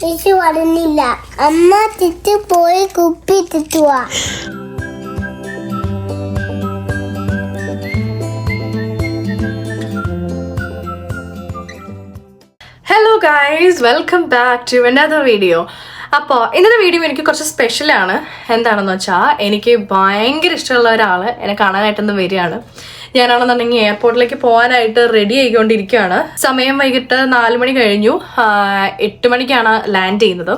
ചേച്ചി വരുന്നില്ല. അമ്മ തിരിച്ചു പോയി കുപ്പി തിട്ടുവാ. Hello guys, welcome back to another video. അപ്പോൾ ഇന്നത്തെ വീഡിയോ എനിക്ക് കുറച്ച് സ്പെഷ്യലാണ്. എന്താണെന്ന് വെച്ചാൽ എനിക്ക് ഭയങ്കര ഇഷ്ടമുള്ള ഒരാൾ എന്നെ കാണാനായിട്ടൊന്ന് വരികയാണ്. ഞാനാണെന്നുണ്ടെങ്കിൽ എയർപോർട്ടിലേക്ക് പോകാനായിട്ട് റെഡി ആയിക്കൊണ്ടിരിക്കുകയാണ്. സമയം വൈകിട്ട് 4 മണി കഴിഞ്ഞു. 8 മണിക്കാണ് ലാൻഡ് ചെയ്യുന്നത്.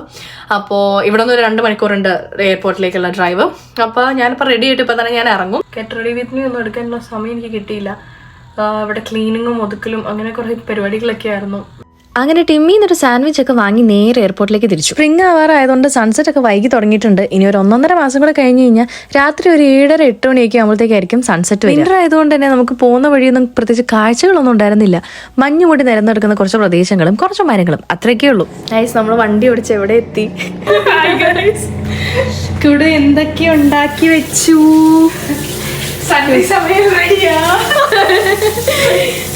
അപ്പോൾ ഇവിടെ നിന്ന് ഒരു 2 മണിക്കൂറുണ്ട് എയർപോർട്ടിലേക്കുള്ള ഡ്രൈവ്. അപ്പോൾ ഞാനിപ്പോൾ റെഡി ആയിട്ട് ഇപ്പോൾ തന്നെ ഞാൻ ഇറങ്ങും. ഗെറ്റ് റെഡി വിത്ത് മീ ഒന്നും എടുക്കാനുള്ള സമയം എനിക്ക് കിട്ടിയില്ല. ഇവിടെ ക്ലീനിങ്ങും ഒതുക്കലും അങ്ങനെ കുറേ പരിപാടികളൊക്കെ ആയിരുന്നു. അങ്ങനെ ടിമ്മിന്നൊരു സാൻഡ്വിച്ച് ഒക്കെ വാങ്ങി നേരെ എയർപോർട്ടിലേക്ക് തിരിച്ചു. സ്പ്രിംഗ് ആവാറായതുകൊണ്ട് സൺസെറ്റ് ഒക്കെ വൈകി തുടങ്ങിയിട്ടുണ്ട്. ഇനി ഒരു 1.5 മാസം കൂടെ കഴിഞ്ഞ് കഴിഞ്ഞാൽ രാത്രി ഒരു 7:30-8 മണിയൊക്കെ ആകുമ്പോഴത്തേക്കായിരിക്കും സൺസെറ്റ്. വിന്റർ ആയതുകൊണ്ട് തന്നെ നമുക്ക് പോകുന്ന വഴിയൊന്നും പ്രത്യേകിച്ച് കാഴ്ചകളൊന്നും ഉണ്ടായിരുന്നില്ല. മഞ്ഞ് മൂടി നിരന്നെടുക്കുന്ന കുറച്ച് പ്രദേശങ്ങളും കുറച്ച് മരങ്ങളും, അത്രയൊക്കെ ഉള്ളൂ. ഗൈസ്, നമ്മൾ വണ്ടി ഓടിച്ച് എവിടെ എത്തി? ഇവിടെ എന്തൊക്കെ ഉണ്ടാക്കി വെച്ചു.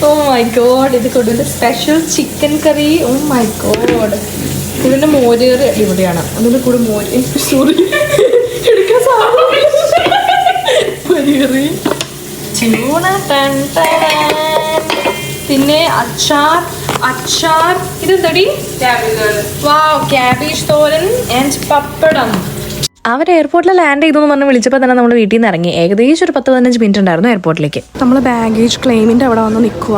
ഓ മൈ ഗോഡ്, ഇത് കൊടുന്റെ special chicken curry. Oh my god, ഇതിന്റെ മോരേറി ഇവിടെയാണ്. അതിന്റെ കൂടെ മോര്, സോറി എടുക്കാൻ ചൂണ, പിന്നെ അച്ചാർ ഇതെന്തടി? ക്യാബേജ് തോരൻ ആൻഡ് പപ്പടം. അവർ എയർപോർട്ടിൽ ലാൻഡ് ചെയ്തു എന്ന് പറഞ്ഞ് വിളിച്ചപ്പോൾ തന്നെ നമ്മൾ വീട്ടിൽ നിന്ന് ഇറങ്ങി. ഏകദേശം ഒരു 10-15 മിനിറ്റ് ഉണ്ടായിരുന്നു എയർപോർട്ടിലേക്ക്. നമ്മൾ ബാഗേജ് ക്ലെയിമിന്റെ അവിടെ വന്ന് നിൽക്കുക.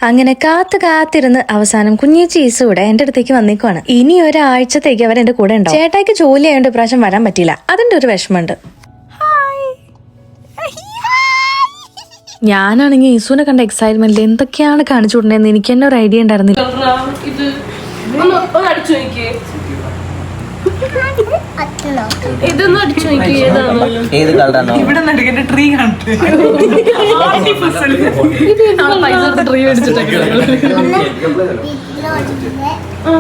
അങ്ങനെ കാത്തിരുന്ന് അവസാനം കുഞ്ഞേച്ചി ഈസ് കൂടെ എന്റെ അടുത്തേക്ക് വന്നേക്കുവാണ്. ഇനി ഒരാഴ്ചത്തേക്ക് അവർ എന്റെ കൂടെ ഉണ്ടാവും. ചേട്ടായിക്ക് ജോലി ആയതുകൊണ്ട് ഇപ്രാവശ്യം വരാൻ പറ്റില്ല. അതിന്റെ ഒരു വിഷമമുണ്ട്. ഞാനാണെങ്കിൽ ഈസുവിനെ കണ്ട എക്സൈറ്റ്മെന്റിൽ എന്തൊക്കെയാണ് കാണിച്ചു കൊടുക്കുന്നതെന്ന് എനിക്ക് തന്നെ ഒരു ഐഡിയ ഉണ്ടായിരുന്നില്ല. ഇതൊന്നും അടിച്ചു നോക്കി. ഇവിടെ നടുക്കന്റെ ട്രീ കണ്ടു.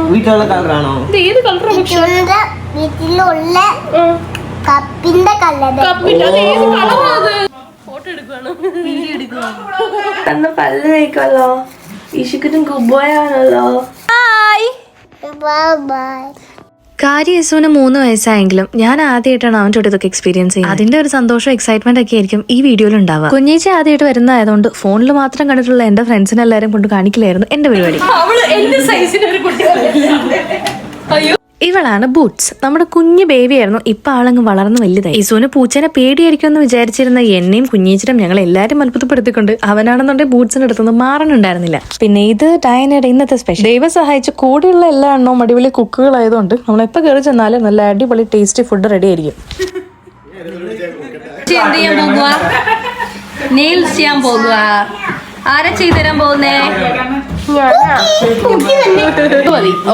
വീട്ടിലുള്ള കളറാണോ? ഏത് കളറാണ്? വീട്ടിലുള്ള കപ്പിന്റെ ഫോട്ടോ എടുക്കുവാണോ? വീഡിയോ എടുക്കുവാണോ? പല്ല് കഴിക്കാലോ. ഈശുക്കുറ്റും കുബോയാണല്ലോ. ബൈ. കാര്യം യേസുവിന് 3 വയസ്സായെങ്കിലും ഞാൻ ആദ്യമായിട്ടാണ് അവൻ്റെ അടുത്ത് ഇതൊക്കെ എക്സ്പീരിയൻസ് ചെയ്യുന്നത്. അതിന്റെ ഒരു സന്തോഷം, എക്സൈറ്റ്മെന്റ് ഒക്കെ ആയിരിക്കും ഈ വീഡിയോയിൽ ഉണ്ടാവുക. കുഞ്ഞേച്ചി ആദ്യമായിട്ട് വരുന്നതായതുകൊണ്ട് ഫോണിൽ മാത്രം കണ്ടിട്ടുള്ള എന്റെ ഫ്രണ്ട്സിനെ എല്ലാവരും കൊണ്ട് കാണിക്കില്ലായിരുന്നു എന്റെ പരിപാടി. ഇവളാണ് ബൂട്ട്സ്. നമ്മുടെ കുഞ്ഞു ബേബി ആയിരുന്നു. ഇപ്പൊ ആളങ്ങ് വളർന്ന് വലുതായി. ഈസുവിന് പൂച്ചേനെ പേടിയായിരിക്കും എന്ന് വിചാരിച്ചിരുന്ന എന്നെയും കുഞ്ഞേച്ചിനും ഞങ്ങൾ എല്ലാവരും അത്ഭുതപ്പെടുത്തിക്കൊണ്ട് അവനാണെന്നുണ്ടെങ്കിൽ ബൂട്ട്സിന്റെ അടുത്തൊന്നും മാറാനുണ്ടായിരുന്നില്ല. പിന്നെ ഇത് ഡയനയുടെ ഇന്നത്തെ സ്പെഷ്യൽ. ദൈവം സഹായിച്ച് കൂടെയുള്ള എല്ലാ എണ്ണവും അടിപൊളി കുക്കുകളായതുകൊണ്ട് നമ്മൾ എപ്പോൾ കയറി ചെന്നാലും നല്ല അടിപൊളി ടേസ്റ്റി ഫുഡ് റെഡി ആയിരിക്കും. ആരാ ചെയ്തുതരാൻ പോകുന്നേ?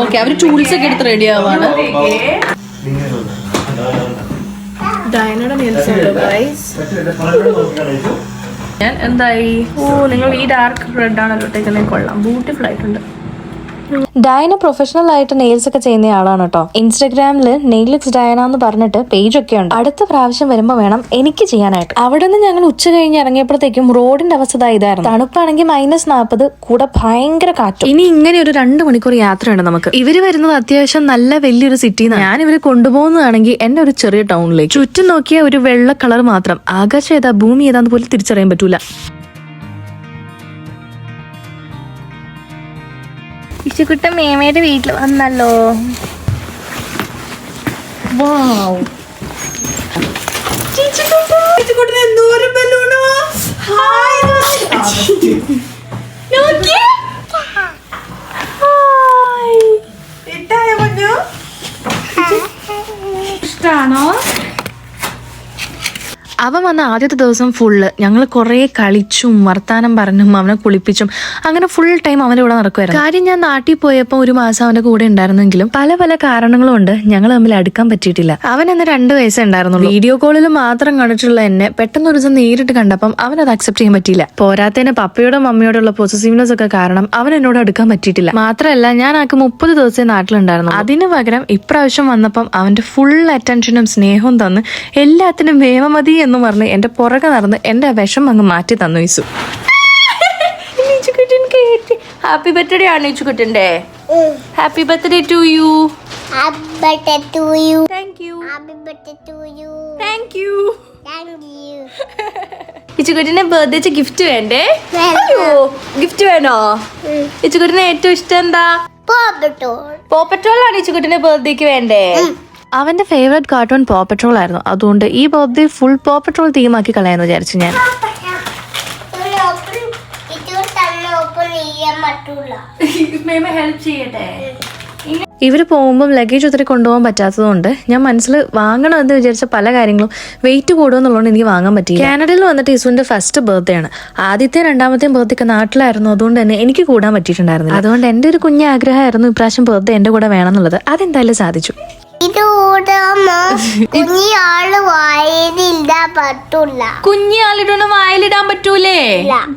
ഓക്കെ, അവര് ടൂൾസ് ഒക്കെ എടുത്ത് റെഡി ആവാണ്. ഡയനയുടെ നെയിൽസ് ഉണ്ട് ഗൈസ്. ഞാൻ എന്തായി? നിങ്ങൾ ഈ ഡാർക്ക് റെഡ് ആണല്ലോ ഇട്ടേക്കുന്നത്. കൊള്ളാം, ബ്യൂട്ടിഫുൾ ആയിട്ടുണ്ട്. ഡയന പ്രൊഫഷണൽ ആയിട്ട് നെയിൽസ് ഒക്കെ ചെയ്യുന്ന ആളാണ് കേട്ടോ. ഇൻസ്റ്റാഗ്രാമില് നെയിലിക്സ് ഡയന എന്ന് പറഞ്ഞിട്ട് പേജ് ഒക്കെ ഉണ്ട്. അടുത്ത പ്രാവശ്യം വരുമ്പോൾ വേണം എനിക്ക് ചെയ്യാനായിട്ട്. അവിടെ നിന്ന് ഞങ്ങൾ ഉച്ച കഴിഞ്ഞ് ഇറങ്ങിയപ്പോഴത്തേക്കും റോഡിന്റെ അവസ്ഥ ഇതായിരുന്നു. തണുപ്പാണെങ്കിൽ -40, കൂടെ ഭയങ്കര കാറ്റ്. ഇനി ഇങ്ങനെ ഒരു 2 മണിക്കൂർ യാത്രയുണ്ട് നമുക്ക്. ഇവര് വരുന്നത് അത്യാവശ്യം നല്ല വലിയൊരു സിറ്റിന്നാണ്. ഞാൻ ഇവര് കൊണ്ടുപോകുന്നതാണെങ്കിൽ എന്നെ ഒരു ചെറിയ ടൗണിലേക്ക്. ചുറ്റും നോക്കിയ ഒരു വെള്ള കളർ മാത്രം. ആകാശം ഏതാ ഭൂമി ഏതാന്ന് പോലും തിരിച്ചറിയാൻ പറ്റൂല. ഇശുക്കുട്ടൻ മേമയുടെ വീട്ടിൽ വന്നല്ലോ. ആ അവൻ വന്ന ആദ്യത്തെ ദിവസം ഫുള്ള് ഞങ്ങൾ കുറേ കളിച്ചും വർത്താനം പറഞ്ഞും അവനെ കുളിപ്പിച്ചും അങ്ങനെ ഫുൾ ടൈം അവന്റെ കൂടെ നടക്കുമായിരുന്നു. കാര്യം ഞാൻ നാട്ടിൽ പോയപ്പോൾ ഒരു മാസം അവന്റെ കൂടെ ഉണ്ടായിരുന്നെങ്കിലും പല പല കാരണങ്ങളും കൊണ്ട് ഞങ്ങൾ തമ്മിൽ അടുക്കാൻ പറ്റിയിട്ടില്ല. അവൻ അന്ന് 2 വയസ്സേ ഉണ്ടായിരുന്നുള്ളൂ. വീഡിയോ കോളിൽ മാത്രം കണ്ടിട്ടുള്ള എന്നെ പെട്ടെന്ന് ഒരു ദിവസം നേരിട്ട് കണ്ടപ്പം അവനത് അക്സെപ്റ്റ് ചെയ്യാൻ പറ്റിയില്ല. പോരാത്തതിന് പപ്പയോടും മമ്മിയോടുള്ള പൊസസീവ്നെസ് ഒക്കെ കാരണം അവൻ എന്നോട് അടുക്കാൻ പറ്റിയിട്ടില്ല. മാത്രമല്ല ഞാൻ ആക്ക് 30 ദിവസമേ നാട്ടിലുണ്ടായിരുന്നു. അതിന് പകരം ഇപ്രാവശ്യം വന്നപ്പം അവന്റെ ഫുൾ അറ്റൻഷനും സ്നേഹവും തന്ന് എല്ലാത്തിനും വേമമതി എന്ന് പറഞ്ഞ് എന്റെ പുറകെ നടന്ന് എന്റെ വിഷം അങ്ങ് മാറ്റി തന്നു ഈസു. ഹാപ്പി ബർത്ത്ഡേ ആണ് ഈച്ചുകുട്ടന്റെ. Happy birthday to you. Happy birthday to you. Thank you. Happy birthday to you. Thank you. Thank you. ഇച്ചുകുട്ടിന്റെ ബർത്ത്ഡേ ഗിഫ്റ്റ് വേണ്ടേ? അയ്യോ ഗിഫ്റ്റ് വേണോ? ഇച്ചുകുട്ടിന് ഏറ്റവും ഇഷ്ടം എന്താ? പോ പെട്രോൾ ആണ് ഇച്ചുകുട്ടിന്റെ ബർത്ത്ഡേക്ക് വേണ്ടേ? അവന്റെ ഫേവറേറ്റ് കാർട്ടൂൺ പോ പെട്രോൾ ആയിരുന്നു. അതുകൊണ്ട് ഈ ബർത്ത്ഡേ ഫുൾ പോ പെട്രോൾ തീമാക്കി കളയാന്ന് വിചാരിച്ചു ഞാൻ. ഇവര് പോകുമ്പോൾ ലഗേജ് ഒത്തിരി കൊണ്ടുപോകാൻ പറ്റാത്തതുകൊണ്ട് ഞാൻ മനസ്സിൽ വാങ്ങണമെന്ന് വിചാരിച്ച പല കാര്യങ്ങളും വെയിറ്റ് കൂടുമെന്നുള്ളതുകൊണ്ട് എനിക്ക് വാങ്ങാൻ പറ്റില്ല. കാനഡയിൽ വന്നിട്ട് ഇസുവിന്റെ ഫസ്റ്റ് ബർത്ത്ഡേ ആണ്. ആദ്യത്തെ 2ാമത്തെയും ബർത്ത്ഡേ ഒക്കെ നാട്ടിലായിരുന്നു. അതുകൊണ്ട് തന്നെ എനിക്ക് കൂടാൻ പറ്റിയിട്ടുണ്ടായിരുന്നില്ല. അതുകൊണ്ട് എന്റെ ഒരു കുഞ്ഞ് ആഗ്രഹമായിരുന്നു ഇപ്രാവശ്യം ബർത്ത്ഡേ എന്റെ കൂടെ വേണമെന്നുള്ളത്. അതെന്തായാലും സാധിച്ചു. കുഞ്ഞാളിടണ വായിലിടാൻ പറ്റൂലേ?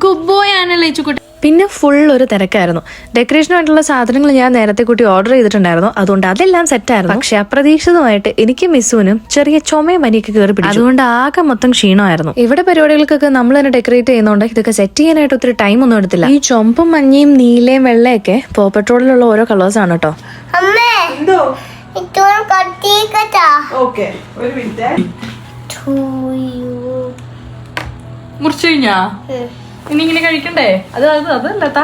ഗുഡ് ബോയ് ആണല്ലേ ഇച്ചുകുട്ടി. പിന്നെ ഫുൾ ഒരു തിരക്കായിരുന്നു. ഡെക്കറേഷനായിട്ടുള്ള സാധനങ്ങൾ ഞാൻ നേരത്തെ കൂട്ടി ഓർഡർ ചെയ്തിട്ടുണ്ടായിരുന്നു. അതുകൊണ്ട് അതെല്ലാം സെറ്റായിരുന്നു. പക്ഷെ അപ്രതീക്ഷിതമായിട്ട് എനിക്ക് മിസ്സുവിനും ചെറിയ ചുമയും പനിയൊക്കെ കയറി പിടിച്ചു. അതുകൊണ്ട് ആകെ മൊത്തം ക്ഷീണമായിരുന്നു. ഇവിടെ പരിപാടികൾക്കൊക്കെ നമ്മൾ തന്നെ ഡെക്കറേറ്റ് ചെയ്യുന്നതുകൊണ്ട് ഇതൊക്കെ സെറ്റ് ചെയ്യാനായിട്ട് ഒത്തിരി ടൈം ഒന്നും എടുത്തില്ല. ഈ ചുമപ്പും മഞ്ഞയും നീലയും വെള്ളയൊക്കെ പോ പെട്രോളിലുള്ള ഓരോ കളേഴ്സ് ആണ് കേട്ടോ. മുറിച്ചു കഴിഞ്ഞാ ഇനി ഇങ്ങനെ കഴിക്കണ്ടേ? അതല്ലത്താ.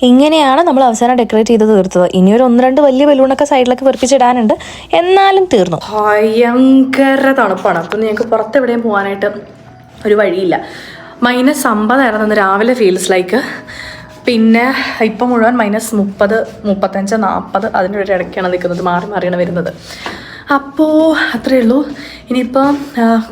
ഇങ്ങനെയാണ് നമ്മൾ അവസാനം ഡെക്കറേറ്റ് ചെയ്ത് തീർത്തത്. ഇനിയൊരു 1-2 വലിയ ബലൂണൊക്കെ സൈഡിലൊക്കെ വെറുപ്പിച്ചിടാനുണ്ട്. എന്നാലും തീർന്നു. ഭയങ്കര തണുപ്പാണ്. അപ്പം ഞങ്ങൾക്ക് പുറത്തെവിടെയും പോകാനായിട്ട് ഒരു വഴിയില്ല. -50 ആയിരുന്നു രാവിലെ ഫീൽസ് ലൈക്ക്. പിന്നെ ഇപ്പം മുഴുവൻ -30, -35, -40 അതിൻ്റെ ഒരു ഇടയ്ക്കാണ് നിൽക്കുന്നത്. മാറി മാറിയാണ് വരുന്നത്. അപ്പോൾ അത്രയേ ഉള്ളൂ. ഇനിയിപ്പം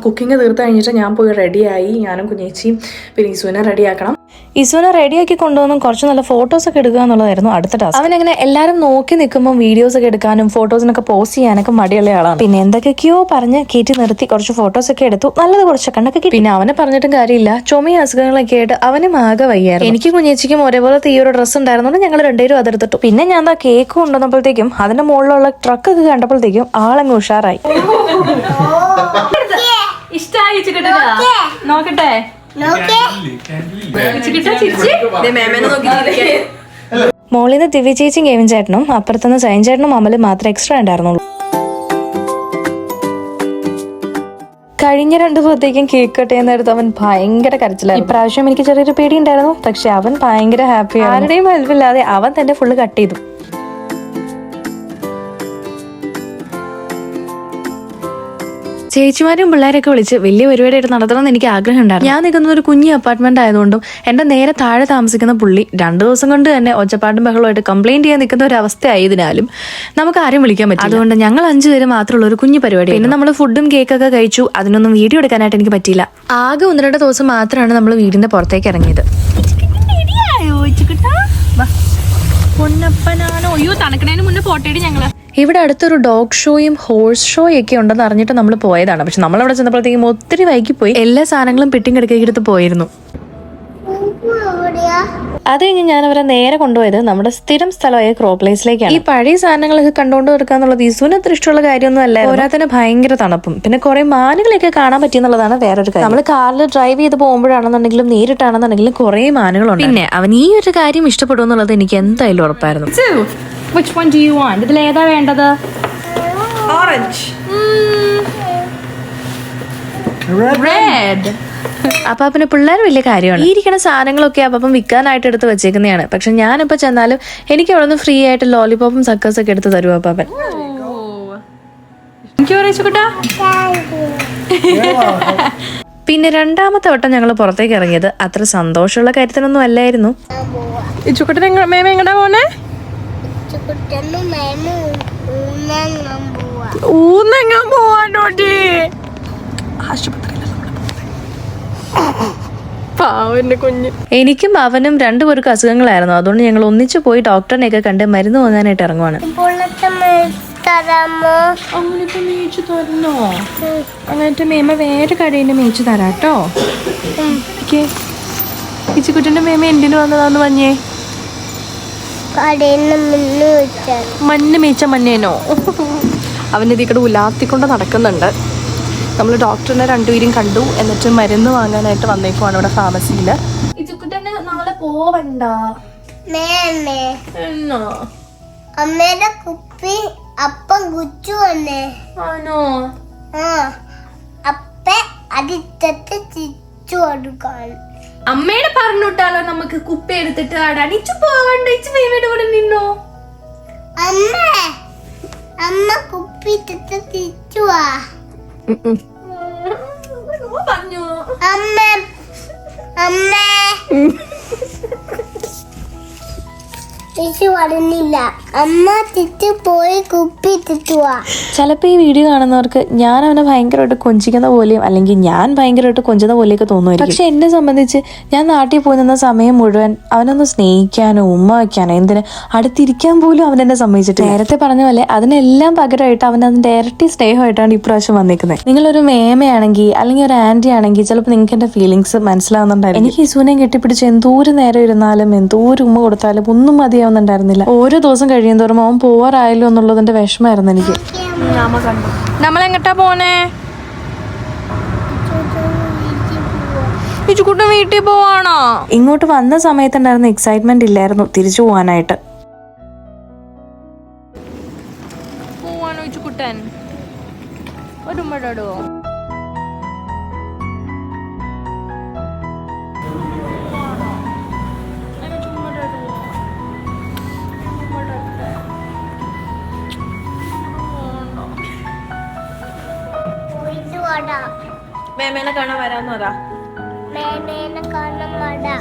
കുക്കിംഗ് തീർത്ത് കഴിഞ്ഞിട്ട് ഞാൻ പോയി റെഡിയായി. ഞാനും കുഞ്ഞേച്ചിയും പിന്നെ ഈസുവിനെ റെഡിയാക്കണം. ഇസുവിനെ റെഡിയാക്കി കൊണ്ടുവന്നും കുറച്ച് നല്ല ഫോട്ടോസൊക്കെ എടുക്കുക എന്നുള്ളതായിരുന്നു അടുത്ത ടാസ്ക്. അവനങ്ങനെ എല്ലാവരും നോക്കി നിൽക്കുമ്പോൾ വീഡിയോസൊക്കെ എടുക്കാനും ഫോട്ടോസിനൊക്കെ പോസ്റ്റ് ചെയ്യാനൊക്കെ മടിയുള്ള ആളാണ്. പിന്നെ എന്തൊക്കെയോ പറഞ്ഞ് കയറ്റി നിർത്തി കുറച്ച് ഫോട്ടോസൊക്കെ എടുത്തു. നല്ലത് കുറച്ച് കണ്ണൊക്കെ കിട്ടി. പിന്നെ അവനെ പറഞ്ഞിട്ടും കാര്യമില്ല. ചുമയും അസുഖങ്ങളൊക്കെ ആയിട്ട് അവനും ആകെ വയ്യായിരുന്നു. എനിക്ക് കുഞ്ഞേച്ചിക്കും ഒരേപോലത്തെ ഈ ഒരു ഡ്രസ്സ് ഉണ്ടായിരുന്നുകൊണ്ട് ഞങ്ങൾ 2 അതെടുത്തിട്ടു. പിന്നെ ഞാൻ എന്താ കേക്ക് കൊണ്ടുവന്നപ്പോഴത്തേക്കും അതിന്റെ മുകളിലുള്ള ട്രക്കൊക്കെ കണ്ടപ്പോഴത്തേക്കും ആളങ്ങ് ഉഷാറായി. ഇഷ്ടായി നോക്കട്ടെ. മോളിൽ നിന്ന് ദിവ്യ ചേച്ചിയും കെവിൻ ചേട്ടനും അപ്പുറത്തുനിന്ന് സൈൻ ചേട്ടനും അമലും മാത്രമേ എക്സ്ട്രാ ഉണ്ടായിരുന്നുള്ളൂ. കഴിഞ്ഞ 2 ദിവസത്തേക്കും കേക്ക് കട്ട് ചെയ്യുന്നിടത്ത് അവൻ ഭയങ്കര കരച്ചിലായിരുന്നു. ഇപ്രാവശ്യം എനിക്ക് ചെറിയൊരു പേടി ഉണ്ടായിരുന്നു. പക്ഷെ അവൻ ഭയങ്കര ഹാപ്പി. ആരുടെയും ഹെൽപ്പില്ലാതെ അവൻ തന്നെ ഫുള്ള് കട്ട് ചെയ്തു. ചേച്ചിമാരും പിള്ളേരൊക്കെ വിളിച്ച് വലിയ പരിപാടിയായിട്ട് നടത്തണമെന്ന് എനിക്ക് ആഗ്രഹം ഉണ്ടായിരുന്നു. ഞാൻ നിൽക്കുന്ന ഒരു കുഞ്ഞി അപ്പാർട്ട്മെന്റ് ആയതുകൊണ്ടും എന്റെ നേരെ താഴെ താമസിക്കുന്ന പുള്ളി 2 ദിവസം കൊണ്ട് തന്നെ ഒച്ചപ്പാട്ടും ബഹളമായിട്ട് കംപ്ലൈന്റ് ചെയ്യാൻ നിൽക്കുന്ന ഒരു അവസ്ഥ ആയതിനാലും നമുക്ക് ആരും വിളിക്കാൻ പറ്റും. അതുകൊണ്ട് ഞങ്ങൾ 5 പേര് മാത്രമുള്ള ഒരു കുഞ്ഞു പരിപാടി. പിന്നെ നമ്മൾ ഫുഡും കേക്കൊക്കെ കഴിച്ചു. അതിനൊന്നും വീഡിയോ എടുക്കാനായിട്ട് എനിക്ക് പറ്റിയില്ല. ആകെ 1-2 ദിവസം മാത്രമാണ് നമ്മൾ വീടിന്റെ പുറത്തേക്ക് ഇറങ്ങിയത്. തണുക്കണേന് മുന്നേ പോട്ടേടി ഞങ്ങള്. ഇവിടെ അടുത്തൊരു ഡോഗ് ഷോയും ഹോഴ്സ് ഷോയൊക്കെ ഉണ്ടെന്ന് അറിഞ്ഞിട്ട് നമ്മൾ പോയതാണ്. പക്ഷെ നമ്മളവിടെ ചെന്നപ്പോഴത്തേക്കും ഒത്തിരി വൈകിപ്പോയി. എല്ലാ സാധനങ്ങളും പെട്ടിക്കിടക്കെടുത്ത് പോയിരുന്നു. അത് കഴിഞ്ഞ് ഞാൻ അവരെ നേരെ കൊണ്ടുപോയത് നമ്മുടെ സ്ഥിരം സ്ഥലമായ ക്രോ പ്ലേസിലേക്കാണ്. ഈ പഴയ സാധനങ്ങളൊക്കെ കണ്ടുകൊണ്ട് തീർക്കാന്നുള്ളത് ഇസുവിന് അത്ര ഇഷ്ടമുള്ള കാര്യമൊന്നും അല്ല. പോരാത്തന്നെ ഭയങ്കര തണുപ്പും പിന്നെ കുറെ മാനുകളൊക്കെ കാണാൻ പറ്റിയെന്നുള്ളതാണ് വേറൊരു കാര്യം. നമ്മൾ കാറിൽ ഡ്രൈവ് ചെയ്ത് പോകുമ്പോഴാണെന്നുണ്ടെങ്കിലും നേരിട്ടാണെന്നുണ്ടെങ്കിലും കുറെ മാനുകളുണ്ട്. പിന്നെ അവൻ ഈ ഒരു കാര്യം ഇഷ്ടപ്പെടും എന്നുള്ളത് എനിക്ക് എന്തായാലും ഉറപ്പായിരുന്നു. Which one do you want? ഇതിൽ ഏതാ വേണ്ടത്? Orange. Red. അപ്പാപ്പന് പിള്ളേർ വലിയ കാര്യമാണ്. ഈ ഇരിക്കുന്ന സാധനങ്ങളൊക്കെ അപ്പം വിൽക്കാനായിട്ട് എടുത്ത് വെച്ചേക്കുന്നതാണ്. പക്ഷെ ഞാനിപ്പോ ചെന്നാലും എനിക്ക് അവിടെ നിന്ന് ഫ്രീ ആയിട്ട് ലോലിപോപ്പും സക്കേഴ്സ് ഒക്കെ എടുത്ത് തരുമോ അപ്പാപ്പൻ. പിന്നെ 2ാമത്തെ വട്ടം ഞങ്ങൾ പുറത്തേക്ക് ഇറങ്ങിയത് അത്ര സന്തോഷമുള്ള കാര്യത്തിനൊന്നും അല്ലായിരുന്നു. ഊന്നെങ്ങാൻ പോവാനോട്ടി. എനിക്കും അവനും രണ്ടുപേർക്കും അസുഖങ്ങളായിരുന്നു. അതുകൊണ്ട് ഞങ്ങൾ ഒന്നിച്ചു പോയി ഡോക്ടറിനെയൊക്കെ കണ്ട് മരുന്ന് വാങ്ങാനായിട്ട് ഇറങ്ങുവാണ്. അങ്ങനത്തെ മേടിച്ചു തരണോ? അങ്ങനത്തെ മേമ വേറെ കടയിൽ മേടിച്ചു തരാട്ടോ. ഇച്ചിക്കുട്ടന്റെ മേമ എന്തിനു വന്നതാന്ന് പറഞ്ഞേ? മണ്ണ് മേച്ച മണ്ണേനോ? അവനിത് ഇവിടെ ഉലാത്തിക്കൊണ്ട് നടക്കുന്നുണ്ട്. നമ്മൾ ഡോക്ടറിനെ രണ്ടുപേരും കണ്ടു. എന്നിട്ട് മരുന്ന് വാങ്ങാനായിട്ട് വന്നേക്കുവാണ് ഇവിടെ ഫാർമസിയില്. ഇച്ചിക്കുട്ടന് നാളെ പോവണ്ട. അമ്മയുടെ കുപ്പി അപ്പം കുച്ചു വന്നേ. ആണോ? അപ്പ അതിട്ടത്ത് തിരിച്ചു കൊടുക്കാൻ. അമ്മയുടെ പറഞ്ഞിട്ടാലോ നമുക്ക് കുപ്പി എടുത്തിട്ട് ആടാൻ. ഇച്ചു പോവണ്ട. ഇച്ചു മേമയുടെ കൂടെ നിന്നോ. അമ്മ കുപ്പി ഇട്ടിട്ട് തിരിച്ചു വാ. പറഞ്ഞു അമ്മ പറഞ്ഞില്ല. അമ്മ തിരിച്ചു പോയി കുപ്പി ഇട്ടിട്ടുവാ. ചിലപ്പോൾ ഈ വീഡിയോ കാണുന്നവർക്ക് ഞാൻ അവനെ ഭയങ്കരമായിട്ട് കൊഞ്ചിക്കുന്ന പോലെയും അല്ലെങ്കിൽ ഞാൻ ഭയങ്കരമായിട്ട് കൊഞ്ചുന്ന പോലെയൊക്കെ തോന്നുമായിരിക്കും. പക്ഷെ എന്നെ സംബന്ധിച്ച് ഞാൻ നാട്ടിൽ പോയി നിന്ന സമയം മുഴുവൻ അവനൊന്ന് സ്നേഹിക്കാനോ ഉമ്മ വയ്ക്കാനോ എന്തിന് അടുത്തിരിക്കാൻ പോലും അവൻ എന്നെ സമ്മതിച്ചിട്ട്. നേരത്തെ പറഞ്ഞ പോലെ അതിനെല്ലാം പകരമായിട്ട് അവൻ അതിന്റെ ഇരട്ടി സ്നേഹമായിട്ടാണ് ഇപ്രാവശ്യം വന്നിരിക്കുന്നത്. നിങ്ങളൊരു മേമയാണെങ്കിൽ അല്ലെങ്കിൽ ഒരു ആന്റി ആണെങ്കിൽ ചിലപ്പോൾ നിങ്ങൾക്ക് എന്റെ ഫീലിങ്സ് മനസ്സിലാവുന്നുണ്ടായിരുന്നു. എനിക്ക് ഇസുവിനെയും കെട്ടിപ്പിടിച്ച് എന്തോരം നേരം ഇരുന്നാലും എന്തോരം ഉമ്മ കൊടുത്താലും ഒന്നും മതിയാവുന്നുണ്ടായിരുന്നില്ല. ഓരോ ദിവസം കഴിയുന്തോറും അവൻ പോവാറായല്ലോ എന്നുള്ളതിന്റെ വിഷമായിരുന്നു എനിക്ക്. നമ്മളെങ്ങട്ടാ പോണേ? ഇച്ചുകുട്ടൻ വീട്ടിൽ പോവാണോ? ഇങ്ങോട്ട് വന്ന സമയത്തുണ്ടായിരുന്ന എക്സൈറ്റ്മെന്റ് ഇല്ലായിരുന്നു തിരിച്ചു പോവാനായിട്ട്. പോവാണോ ഇച്ചുകുട്ടൻ? ഒരു ഉമ്മടോ? മേമേനെ കാണാൻ വരാന്ന് പറ. മേമേനെ കാണാൻ വരാ.